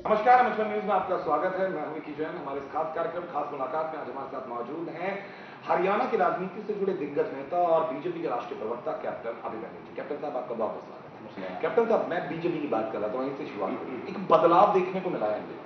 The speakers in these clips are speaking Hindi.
नमस्कार, एमएचवन न्यूज में आपका स्वागत है। मैं हूं विकी जैन। हमारे इस खास कार्यक्रम, खास मुलाकात में आज हमारे साथ मौजूद हैं हरियाणा की राजनीति से जुड़े दिग्गज नेता और बीजेपी के राष्ट्रीय प्रवक्ता कैप्टन अभिमन्यु जी। कैप्टन साहब, आपका बहुत बहुत स्वागत है। कैप्टन साहब, मैं बीजेपी की बात कर रहा था, वहीं से शुरुआत करूं। एक बदलाव देखने को मिला है मुझे।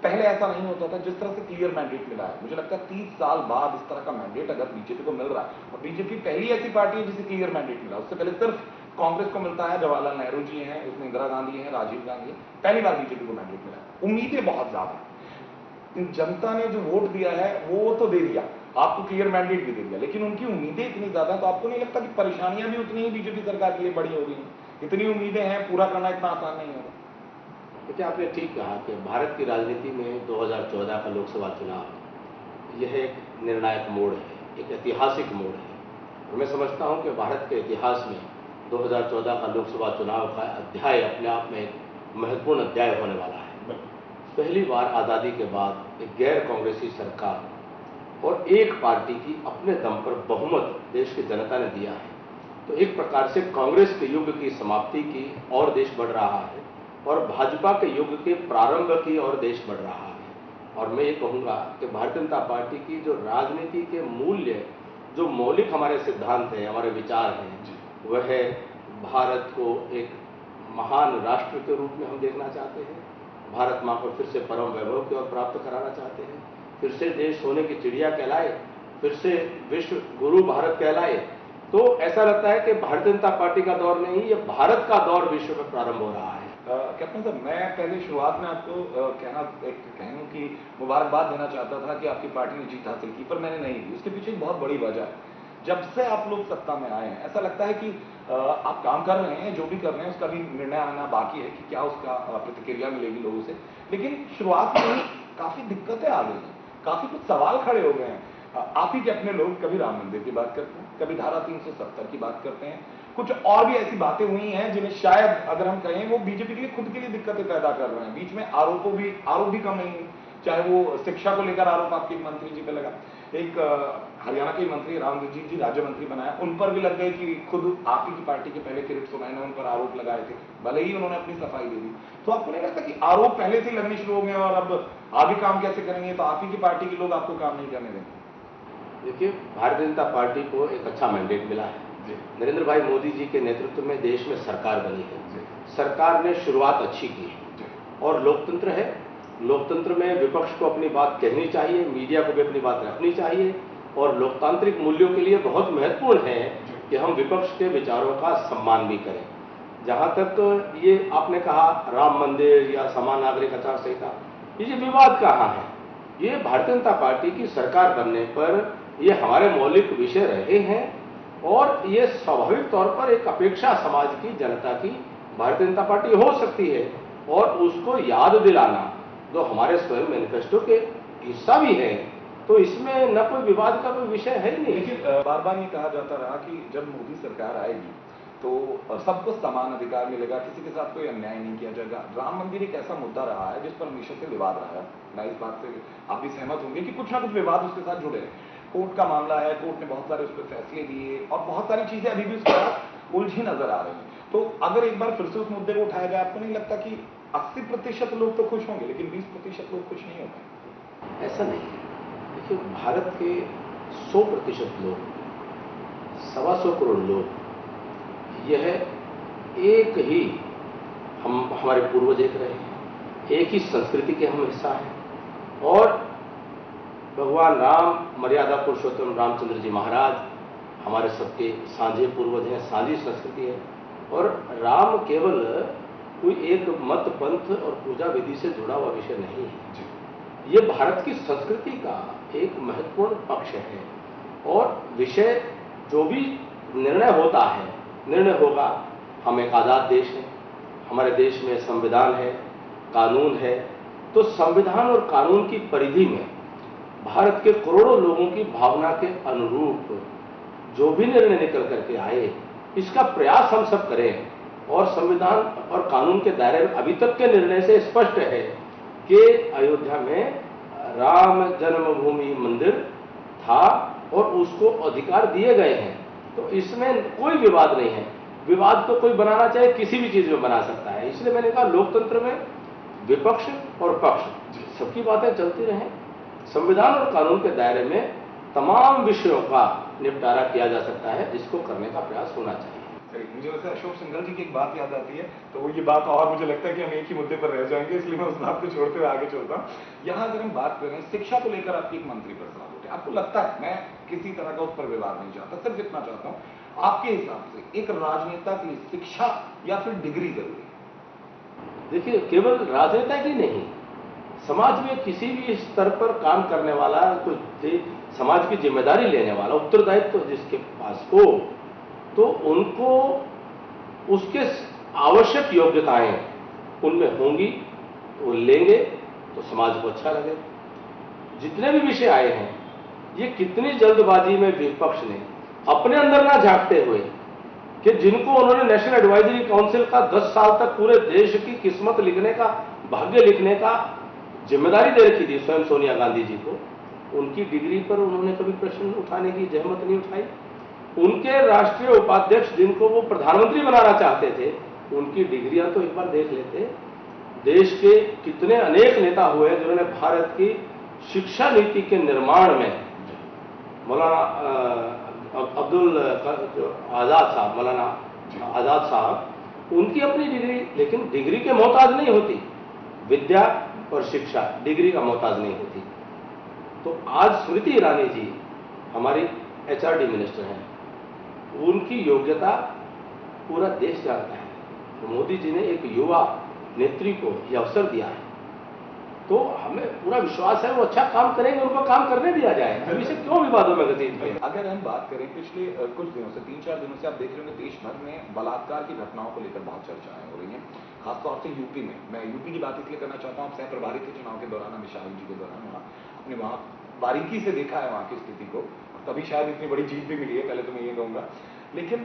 पहले ऐसा नहीं होता था, जिस तरह से क्लियर मैंडेट मिला है। मुझे लगता है 30 साल बाद इस तरह का मैंडेट अगर बीजेपी को मिल रहा है, और बीजेपी पहली ऐसी पार्टी है जिसे क्लियर मैंडेट मिला। उससे पहले सिर्फ कांग्रेस को मिलता है, जवाहरलाल नेहरू जी हैं, उसमें इंदिरा गांधी हैं, राजीव गांधी है। पहली बार बीजेपी को मैंडेट मिला है। उम्मीदें बहुत ज्यादा हैं। जनता ने जो वोट दिया है वो तो दे दिया, आपको क्लियर मैंडेट भी दे दिया, लेकिन उनकी उम्मीदें इतनी ज्यादा, तो आपको नहीं लगता कि परेशानियां भी उतनी ही बीजेपी सरकार के लिए बड़ी हो रही हैं? इतनी उम्मीदें हैं, पूरा करना इतना आसान नहीं होगा। देखिए, आपने ठीक कहा कि भारत की राजनीति में 2014 का लोकसभा चुनाव यह एक निर्णायक मोड़ है, एक ऐतिहासिक मोड़ है। और मैं समझता हूं कि भारत के इतिहास में 2014 का लोकसभा चुनाव का अध्याय अपने आप में एक महत्वपूर्ण अध्याय होने वाला है। पहली बार आज़ादी के बाद एक गैर कांग्रेसी सरकार और एक पार्टी की अपने दम पर बहुमत देश की जनता ने दिया है। तो एक प्रकार से कांग्रेस के युग की समाप्ति की और देश बढ़ रहा है, और भाजपा के युग के प्रारंभ की ओर देश बढ़ रहा है। और मैं ये कहूँगा कि भारतीय जनता पार्टी की जो राजनीति के मूल्य, जो मौलिक हमारे सिद्धांत हैं, हमारे विचार हैं, वह है भारत को एक महान राष्ट्र के रूप में हम देखना चाहते हैं। भारत माँ को फिर से परम वैभव की ओर प्राप्त कराना चाहते हैं। फिर से देश सोने की चिड़िया कहलाए, फिर से विश्व गुरु भारत कहलाए। तो ऐसा लगता है कि भारतीय जनता पार्टी का दौर नहीं, ये भारत का दौर विश्व में प्रारंभ हो रहा है। कैप्टन साहब, मैं पहले शुरुआत में आपको कहूं कि मुबारकबाद देना चाहता था कि आपकी पार्टी ने जीत हासिल की, पर मैंने नहीं दी। उसके पीछे एक बहुत बड़ी वजह है। जब से आप लोग सत्ता में आए हैं, ऐसा लगता है कि आप काम कर रहे हैं, जो भी कर रहे हैं उसका भी निर्णय आना बाकी है कि क्या उसका प्रतिक्रिया मिलेगी लोगों से। लेकिन शुरुआत में ही काफी दिक्कतें आ गई हैं, काफी कुछ सवाल खड़े हो गए हैं। आप ही के अपने लोग कभी राम मंदिर की बात करते हैं, कभी धारा 370 की बात करते हैं, कुछ और भी ऐसी बातें हुई हैं जिन्हें शायद अगर हम कहें वो बीजेपी के लिए खुद के लिए दिक्कतें पैदा कर रहे हैं। बीच में आरोप भी कम नहीं, चाहे वो शिक्षा को लेकर आरोप आपके मंत्री जी पे लगा, एक हरियाणा के मंत्री रामजीत जी राज्य मंत्री बनाया, उन पर भी लग गए कि खुद आप ही की पार्टी के पहले किरीट सोनाई ने उन पर आरोप लगाए थे, भले ही उन्होंने अपनी सफाई दे दी। तो आपको नहीं लगता कि आरोप पहले से लगने शुरू हो गए और अब आगे काम कैसे करेंगे? तो आप ही की पार्टी के लोग आपको काम नहीं करने देंगे। देखिए, भारतीय जनता पार्टी को एक अच्छा मैंडेट मिला है। नरेंद्र भाई मोदी जी के नेतृत्व में देश में सरकार बनी है। सरकार ने शुरुआत अच्छी की है, और लोकतंत्र है। लोकतंत्र में विपक्ष को अपनी बात कहनी चाहिए, मीडिया को भी अपनी बात रखनी चाहिए, और लोकतांत्रिक मूल्यों के लिए बहुत महत्वपूर्ण है कि हम विपक्ष के विचारों का सम्मान भी करें। जहां तक ये आपने कहा राम मंदिर या समान नागरिक आचार संहिता, ये विवाद कहाँ है? ये भारतीय जनता पार्टी की सरकार बनने पर ये हमारे मौलिक विषय रहे हैं, और ये स्वाभाविक तौर पर एक अपेक्षा समाज की, जनता की भारतीय जनता पार्टी हो सकती है, और उसको याद दिलाना जो हमारे स्वयं मैनिफेस्टो के हिस्सा भी है। तो इसमें न कोई विवाद का कोई विषय है ही नहीं। लेकिन बार बार ये कहा जाता रहा कि जब मोदी सरकार आएगी तो सबको समान अधिकार मिलेगा, किसी के साथ कोई अन्याय नहीं किया जाएगा। राम मंदिर एक ऐसा मुद्दा रहा है जिस पर हमेशा से विवाद रहा है। मैं इस बात से आप भी सहमत होंगे कि कुछ ना कुछ विवाद उसके साथ जुड़े हैं। कोर्ट का मामला है, कोर्ट ने बहुत सारे उस पर फैसले दिए, और बहुत सारी चीजें अभी भी उसके साथ उलझी नजर आ रही हैं। तो अगर एक बार फिर से उस मुद्दे को उठाया जाए, आपको नहीं लगता कि 80% लोग तो खुश होंगे, लेकिन 20% लोग खुश नहीं होंगे? ऐसा नहीं है। देखिए, भारत के 100% लोग, 125 करोड़ लोग, यह एक ही हमारे पूर्वज एक रहे हैं, एक ही संस्कृति के हम हिस्सा हैं, और भगवान राम, मर्यादा पुरुषोत्तम रामचंद्र जी महाराज हमारे सबके साझे पूर्वज हैं, साझी संस्कृति है। और राम केवल कोई एक मत, पंथ और पूजा विधि से जुड़ा हुआ विषय नहीं है। ये भारत की संस्कृति का एक महत्वपूर्ण पक्ष है, और विषय जो भी निर्णय होता है, निर्णय होगा। हम एक आज़ाद देश हैं, हमारे देश में संविधान है, कानून है। तो संविधान और कानून की परिधि में भारत के करोड़ों लोगों की भावना के अनुरूप जो भी निर्णय निकल करके आए, इसका प्रयास हम सब करें। और संविधान और कानून के दायरे में अभी तक के निर्णय से स्पष्ट है कि अयोध्या में राम जन्मभूमि मंदिर था, और उसको अधिकार दिए गए हैं। तो इसमें कोई विवाद नहीं है। विवाद तो कोई बनाना चाहे किसी भी चीज में बना सकता है। इसलिए मैंने कहा, लोकतंत्र में विपक्ष और पक्ष सबकी बातें चलती रहें, संविधान और कानून के दायरे में तमाम विषयों का निपटारा किया जा सकता है, जिसको करने का प्रयास होना चाहिए। मुझे वैसे अशोक सिंघल जी की एक बात याद आती है, तो वो ये बात और मुझे लगता है कि हम एक ही मुद्दे पर रह जाएंगे, इसलिए मैं उस बात को छोड़ते हुए आगे चलता हूँ। यहाँ अगर हम बात करें शिक्षा को लेकर, आपकी एक मंत्री पर सवाल उठे, आपको लगता है, मैं किसी तरह का उस पर विवाद नहीं चाहता, सिर्फ इतना चाहता हूँ, आपके हिसाब से एक राजनेता के लिए शिक्षा या फिर डिग्री जरूरी है? देखिए, केवल राजनेता की नहीं, समाज में किसी भी स्तर पर काम करने वाला, कोई समाज की जिम्मेदारी लेने वाला, उत्तरदायित्व तो जिसके पास हो, तो उनको उसके आवश्यक योग्यताएं उनमें होंगी, वो लेंगे तो समाज को अच्छा लगे। जितने भी विषय आए हैं, ये कितनी जल्दबाजी में विपक्ष ने अपने अंदर ना झांकते हुए, कि जिनको उन्होंने नेशनल एडवाइजरी काउंसिल का 10 साल तक पूरे देश की किस्मत लिखने का, भाग्य लिखने का जिम्मेदारी दे रखी थी स्वयं सोनिया गांधी जी को, उनकी डिग्री पर उन्होंने कभी प्रश्न उठाने की जहमत नहीं उठाई। उनके राष्ट्रीय उपाध्यक्ष जिनको वो प्रधानमंत्री बनाना चाहते थे, उनकी डिग्रियां तो एक बार देख लेते। देश के कितने अनेक नेता हुए जिन्होंने भारत की शिक्षा नीति के निर्माण में, मौलाना अब्दुल आजाद साहब, मौलाना आजाद साहब, उनकी अपनी डिग्री, लेकिन डिग्री के मोहताज नहीं होती, विद्या और शिक्षा डिग्री का मोहताज नहीं होती। तो आज स्मृति ईरानी जी हमारी HRD मिनिस्टर हैं, उनकी योग्यता पूरा देश जानता है। तो मोदी जी ने एक युवा नेत्री को यह अवसर दिया है, तो हमें पूरा विश्वास है वो अच्छा काम करेंगे, उनको काम करने दिया जाए। अभी से क्यों विवादों में घसीट रहे हैं? अगर हम बात करें पिछले कुछ दिनों से, 3-4 दिनों से आप देख रहे होंगे देश भर में बलात्कार की घटनाओं को लेकर बहुत चर्चाएं हो रही हैं, खासतौर से यूपी में। मैं यूपी की बात इसलिए करना चाहता हूँ, सह प्रभारी थे चुनाव के दौरान, अमित शाह जी के दौरान, अपने वहां बारीकी से देखा है वहां की स्थिति को, और तभी शायद इतनी बड़ी जीत भी मिली है, पहले तो मैं ये कहूंगा। लेकिन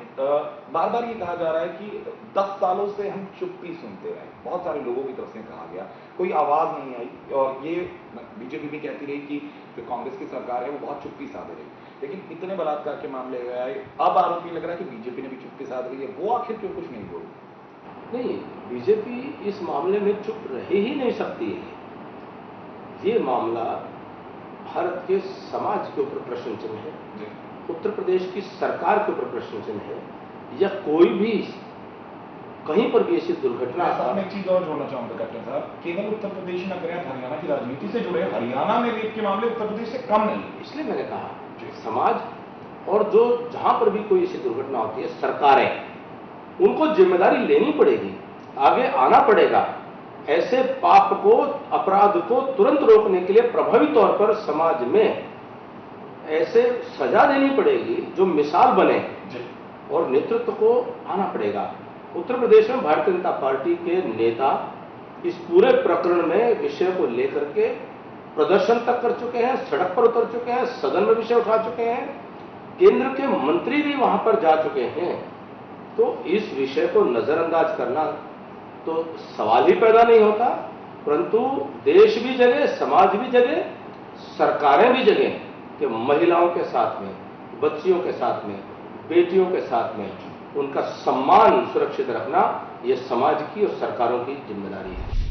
बार बार ये कहा जा रहा है कि 10 सालों से हम चुप्पी सुनते रहे, बहुत सारे लोगों की तरफ से कहा गया, कोई आवाज नहीं आई, और ये बीजेपी भी कहती रही कि जो कांग्रेस की सरकार है वो बहुत चुप्पी साधे रही। लेकिन इतने बलात्कार के मामले आए, अब आरोप लग रहा है कि बीजेपी ने भी चुप्पी साध रही है, वो आखिर क्यों कुछ नहीं बोली? नहीं, बीजेपी इस मामले में चुप रह ही नहीं सकती है। ये मामला भारत के समाज के ऊपर प्रश्न चिन्ह है, उत्तर प्रदेश की सरकार के ऊपर प्रश्न चिन्ह है, या कोई भी कहीं पर भी ऐसी दुर्घटना। मैं एक चीज और जोड़ना चाहूंगा कैप्टन साहब, केवल उत्तर प्रदेश न करें, हरियाणा की राजनीति से जुड़े, हरियाणा में रेप के मामले उत्तर प्रदेश से कम नहीं, इसलिए मैंने कहा समाज, और जो जहां पर भी कोई ऐसी दुर्घटना होती है, सरकारें, उनको जिम्मेदारी लेनी पड़ेगी, आगे आना पड़ेगा। ऐसे पाप को, अपराध को तुरंत रोकने के लिए प्रभावी तौर पर समाज में ऐसे सजा देनी पड़ेगी जो मिसाल बने, और नेतृत्व को आना पड़ेगा। उत्तर प्रदेश में भारतीय जनता पार्टी के नेता इस पूरे प्रकरण में विषय को लेकर के प्रदर्शन तक कर चुके हैं, सड़क पर उतर चुके हैं, सदन में विषय उठा चुके हैं, केंद्र के मंत्री भी वहां पर जा चुके हैं। तो इस विषय को नजरअंदाज करना तो सवाल ही पैदा नहीं होता, परंतु देश भी जगे, समाज भी जगे, सरकारें भी जगे कि महिलाओं के साथ में, बच्चियों के साथ में, बेटियों के साथ में उनका सम्मान सुरक्षित रखना, यह समाज की और सरकारों की जिम्मेदारी है।